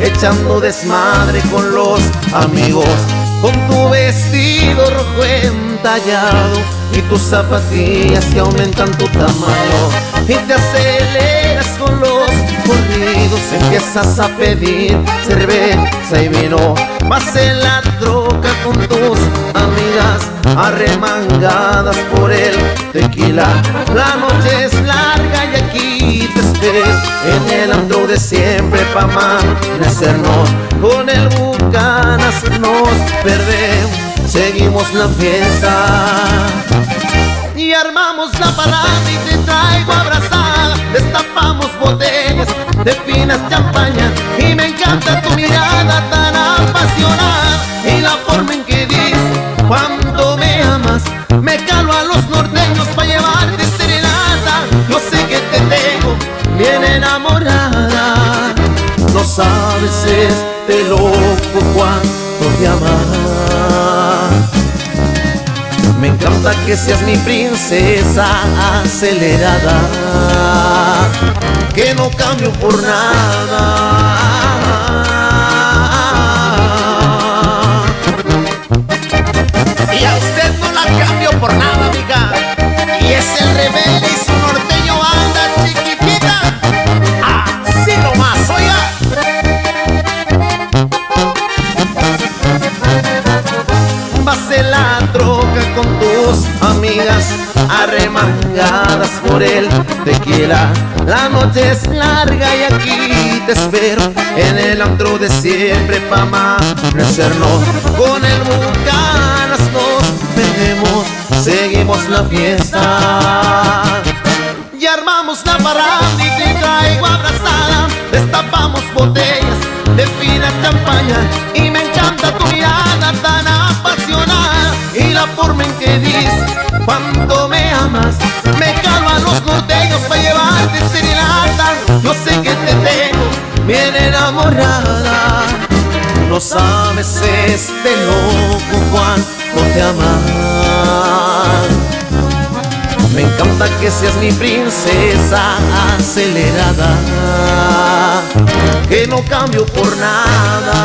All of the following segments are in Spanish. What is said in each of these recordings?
echando desmadre con los amigos, con tu vestido rojo entallado y tus zapatillas que aumentan tu tamaño, y te aceleras con los corridos, empiezas a pedir cerveza y vino, vas en la troca con tus amigas arremangadas por el tequila. La noche es larga y aquí te espero en el antro de siempre pa' amanecernos. Con el Bucanas nos perdemos, seguimos la fiesta y armamos la parada y te traigo abrazada. Destapamos botellas de finas champaña y me encanta tu mirada tan apasionada y la forma en que dices cuánto me amas. Me calo a los norteños pa' llevarte serenata. Yo sé que te tengo bien enamorada. No sabes este loco cuánto te ama. Me encanta que seas mi princesa acelerada, que no cambio por nada. Y a usted no la cambio por nada, amiga. Y es el rebelde y su norteño anda chiquitita. Así nomás, oiga. Vas en la troca con tus amigas arremangadas por el tequila. La noche es larga y aquí te espero en el antro de siempre pa' amanecernos. Con el Bucanas nos perdemos, seguimos la fiesta y armamos la parada y te traigo abrazada. Destapamos botellas de fina champaña y me encanta tu mirada tan apasionada y la forma en que dices cuánto me amas. Me calo a los norteños pa' llevarte serenata. Yo sé que te tengo bien enamorada. No sabes este loco cuánto te ama. Me encanta que seas mi princesa acelerada, que no cambio por nada.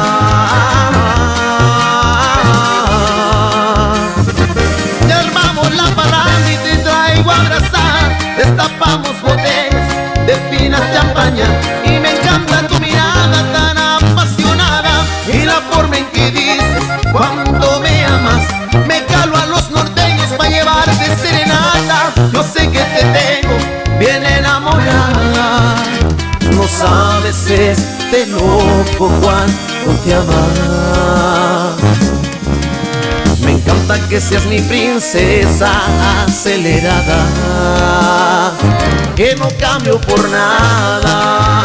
Ya armamos la parada y te traigo abrazada. Destapamos botellas de fina champaña y me encanta tu mirada tan apasionada y la forma en que dices cuánto me amas. Me calo a los norteños pa' llevarte serenata. Yo sé que te tengo bien enamorada. No sabes este loco cuánto te ama. Me encanta que seas mi princesa acelerada, que no cambio por nada.